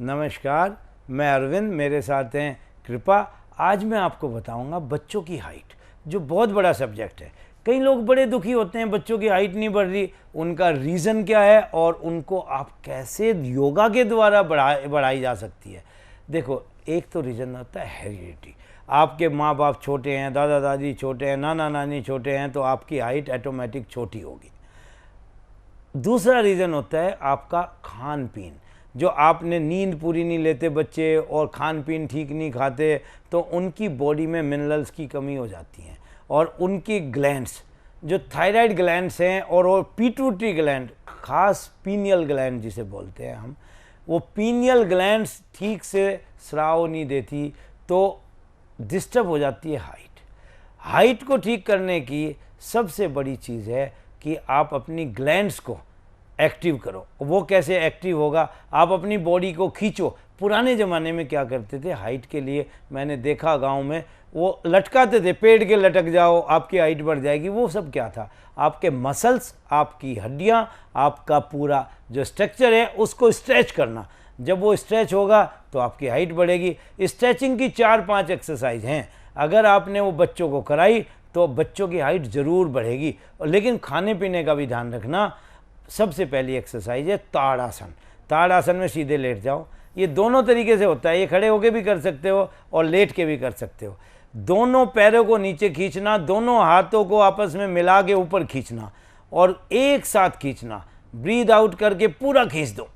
नमस्कार, मैं अरविंद, मेरे साथ हैं कृपा। आज मैं आपको बताऊंगा बच्चों की हाइट, जो बहुत बड़ा सब्जेक्ट है। कई लोग बड़े दुखी होते हैं बच्चों की हाइट नहीं बढ़ रही, उनका रीज़न क्या है और उनको आप कैसे योगा के द्वारा बढ़ाई जा सकती है। देखो, एक तो रीज़न होता है हेरिडिटी। आपके माँ बाप छोटे हैं, दादा दादी छोटे हैं, नाना नानी छोटे हैं, तो आपकी हाइट ऑटोमेटिक छोटी होगी। दूसरा रीज़न होता है आपका खान पीन। जो आपने नींद पूरी नहीं लेते बच्चे और खान पीन ठीक नहीं खाते, तो उनकी बॉडी में मिनरल्स की कमी हो जाती है और उनकी ग्लैंड्स, जो थायराइड ग्लैंड्स हैं और पिट्यूटरी ग्लैंड, खास पीनियल ग्लैंड जिसे बोलते हैं हम, वो पीनियल ग्लैंड्स ठीक से स्राव नहीं देती, तो डिस्टर्ब हो जाती है हाइट। हाइट को ठीक करने की सबसे बड़ी चीज़ है कि आप अपनी ग्लैंड्स को एक्टिव करो। वो कैसे एक्टिव होगा? आप अपनी बॉडी को खींचो। पुराने ज़माने में क्या करते थे हाइट के लिए, मैंने देखा गांव में, वो लटकाते थे, पेड़ के लटक जाओ आपकी हाइट बढ़ जाएगी। वो सब क्या था? आपके मसल्स, आपकी हड्डियां, आपका पूरा जो स्ट्रक्चर है उसको स्ट्रेच करना। जब वो स्ट्रेच होगा तो आपकी हाइट बढ़ेगी। स्ट्रेचिंग की 4-5 एक्सरसाइज हैं, अगर आपने वो बच्चों को कराई तो बच्चों की हाइट ज़रूर बढ़ेगी। लेकिन खाने पीने का भी ध्यान रखना। सबसे पहली एक्सरसाइज है ताड़ासन। ताड़ासन में सीधे लेट जाओ। ये दोनों तरीके से होता है, ये खड़े होके भी कर सकते हो और लेट के भी कर सकते हो। दोनों पैरों को नीचे खींचना, दोनों हाथों को आपस में मिला के ऊपर खींचना और एक साथ खींचना। ब्रीद आउट करके पूरा खींच दो,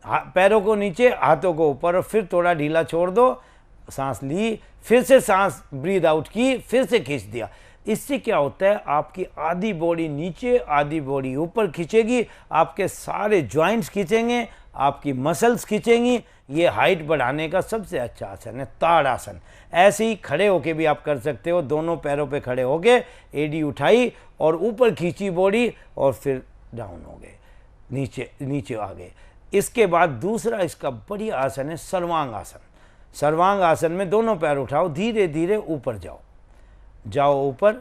पैरों को नीचे, हाथों को ऊपर, और फिर थोड़ा ढीला छोड़ दो। सांस ली, फिर से सांस ब्रीद आउट की, फिर से खींच दिया। इससे क्या होता है? आपकी आधी बॉडी नीचे, आधी बॉडी ऊपर खींचेगी, आपके सारे जॉइंट्स खींचेंगे, आपकी मसल्स खींचेंगी। ये हाइट बढ़ाने का सबसे अच्छा आसन है ताड़ासन। ऐसे ही खड़े होके भी आप कर सकते हो। दोनों पैरों पे खड़े होके एडी उठाई और ऊपर खींची बॉडी और फिर डाउन हो गए, नीचे नीचे आ गए। इसके बाद दूसरा इसका बढ़िया आसन है सर्वांग आसन। सर्वांग आसन में दोनों पैर उठाओ, धीरे धीरे ऊपर जाओ ऊपर,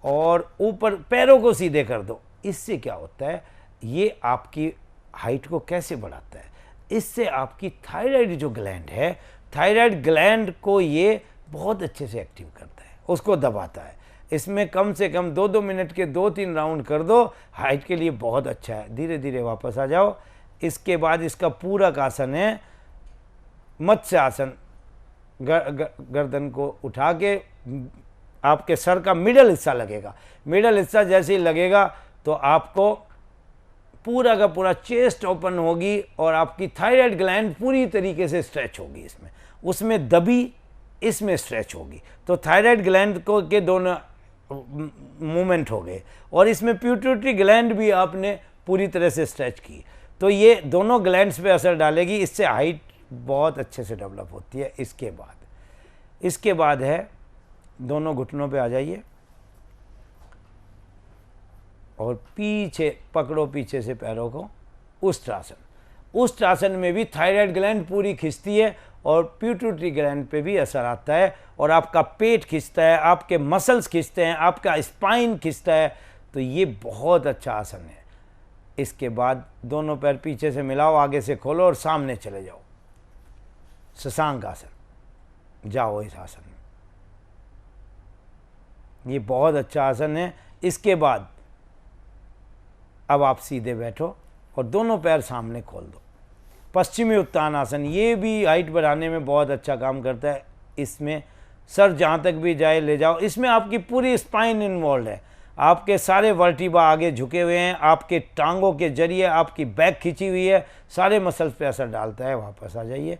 और ऊपर पैरों को सीधे कर दो। इससे क्या होता है? ये आपकी हाइट को कैसे बढ़ाता है? इससे आपकी थायराइड जो ग्लैंड है, थायराइड ग्लैंड को ये बहुत अच्छे से एक्टिव करता है, उसको दबाता है। इसमें कम से कम 2-2 मिनट के 2-3 राउंड कर दो, हाइट के लिए बहुत अच्छा है। धीरे धीरे वापस आ जाओ। इसके बाद इसका पूरक आसन है मत्स्य आसन। गर्दन को उठा के आपके सर का मिडल हिस्सा लगेगा। मिडल हिस्सा जैसे ही लगेगा तो आपको पूरा का पूरा चेस्ट ओपन होगी और आपकी थायराइड ग्लैंड पूरी तरीके से स्ट्रेच होगी। उसमें दबी, इसमें स्ट्रेच होगी, तो थायराइड ग्लैंड को के दोनों मूवमेंट हो गए और इसमें पिट्यूटरी ग्लैंड भी आपने पूरी तरह से स्ट्रेच की, तो ये दोनों ग्लैंड्स पे असर डालेगी। इससे हाइट बहुत अच्छे से डेवलप होती है। इसके बाद है, दोनों घुटनों पे आ जाइए और पीछे पकड़ो, पीछे से पैरों को, उष्ट्रासन। उष्ट्रासन में भी थायराइड ग्लैंड पूरी खिंचती है और पिट्यूटरी ग्लैंड पे भी असर आता है और आपका पेट खिंचता है, आपके मसल्स खिंचते हैं, आपका स्पाइन खिंचता है। तो ये बहुत अच्छा आसन है। इसके बाद दोनों पैर पीछे से मिलाओ, आगे से खोलो और सामने चले जाओ, शशांक आसन। जाओ इस आसन में, ये बहुत अच्छा आसन है। इसके बाद अब आप सीधे बैठो और दोनों पैर सामने खोल दो। पश्चिमी उत्तान आसन, ये भी हाइट बढ़ाने में बहुत अच्छा काम करता है। इसमें सर जहाँ तक भी जाए ले जाओ। इसमें आपकी पूरी स्पाइन इन्वॉल्व है, आपके सारे वर्टिब्रा आगे झुके हुए हैं, आपके टांगों के जरिए आपकी बैक खिंची हुई है, सारे मसल्स पे असर डालता है। वापस आ जाइए।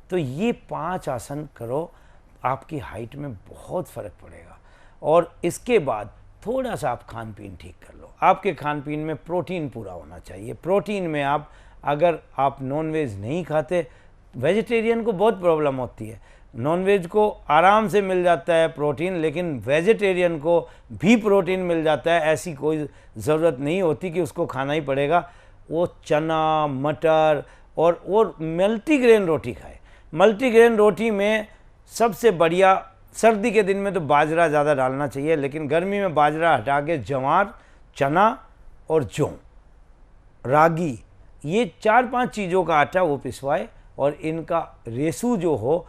तो ये 5 आसन करो, आपकी हाइट में बहुत फ़र्क पड़ेगा। और इसके बाद थोड़ा सा आप खान पीन ठीक कर लो। आपके खान पीन में प्रोटीन पूरा होना चाहिए। प्रोटीन में अगर आप नॉनवेज नहीं खाते, वेजिटेरियन को बहुत प्रॉब्लम होती है, नॉनवेज को आराम से मिल जाता है प्रोटीन, लेकिन वेजिटेरियन को भी प्रोटीन मिल जाता है। ऐसी कोई ज़रूरत नहीं होती कि उसको खाना ही पड़ेगा। वो चना, मटर और मल्टीग्रेन रोटी खाए। मल्टीग्रेन रोटी में सबसे बढ़िया, सर्दी के दिन में तो बाजरा ज़्यादा डालना चाहिए, लेकिन गर्मी में बाजरा हटा के ज्वार, चना और जौ, रागी, ये 4-5 चीज़ों का आटा वो पिसवाए और इनका रेशू जो हो,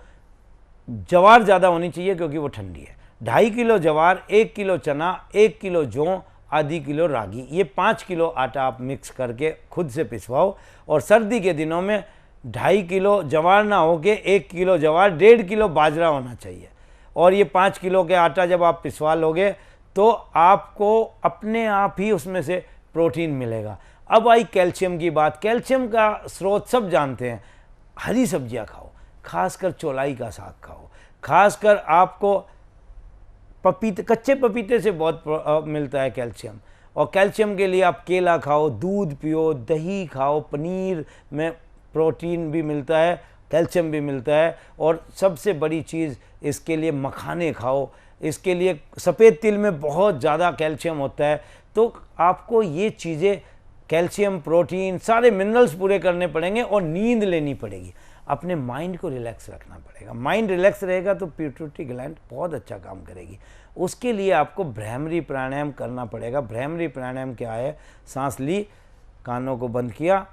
ज्वार ज़्यादा होनी चाहिए क्योंकि वो ठंडी है। 2.5 किलो ज्वार, 1 किलो चना, 1 किलो जौ, आधी किलो रागी, ये 5 किलो आटा आप मिक्स करके खुद से पिसवाओ। और सर्दी के दिनों में 2.5 किलो ज्वार ना हो के 1 किलो ज्वार, 1.5 किलो बाजरा होना चाहिए। और ये 5 किलो के आटा जब आप पिसवा लोगे तो आपको अपने आप ही उसमें से प्रोटीन मिलेगा। अब आई कैल्शियम की बात। कैल्शियम का स्रोत सब जानते हैं, हरी सब्जियां खाओ, खासकर चौलाई का साग खाओ, खासकर आपको पपीते, कच्चे पपीते से बहुत मिलता है कैल्शियम। और कैल्शियम के लिए आप केला खाओ, दूध पियो, दही खाओ, पनीर में प्रोटीन भी मिलता है, कैल्शियम भी मिलता है। और सबसे बड़ी चीज़ इसके लिए मखाने खाओ, इसके लिए सफ़ेद तिल में बहुत ज़्यादा कैल्शियम होता है। तो आपको ये चीज़ें, कैल्शियम, प्रोटीन, सारे मिनरल्स पूरे करने पड़ेंगे और नींद लेनी पड़ेगी। अपने माइंड को रिलैक्स रखना पड़ेगा। माइंड रिलैक्स रहेगा तो पिट्यूटरी ग्लैंड बहुत अच्छा काम करेगी। उसके लिए आपको भ्रामरी प्राणायाम करना पड़ेगा। भ्रामरी प्राणायाम क्या है? सांस ली, कानों को बंद किया,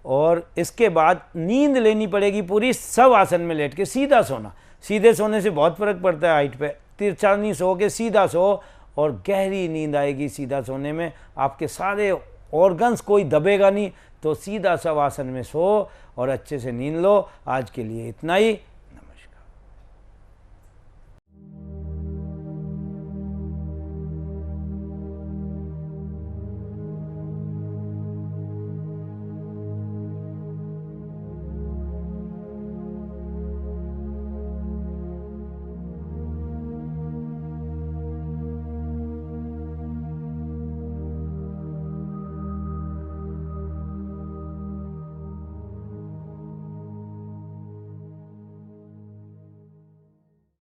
और इसके बाद नींद लेनी पड़ेगी पूरी। सब आसन में लेट के सीधा सोना। सीधे सोने से बहुत फर्क पड़ता है हाइट पे। तिरछा नहीं सो के सीधा सो और गहरी नींद आएगी सीधा सोने में। आपके सारे ऑर्गन्स, कोई दबेगा नहीं। तो सीधा सब आसन में सो और अच्छे से नींद लो। आज के लिए इतना ही।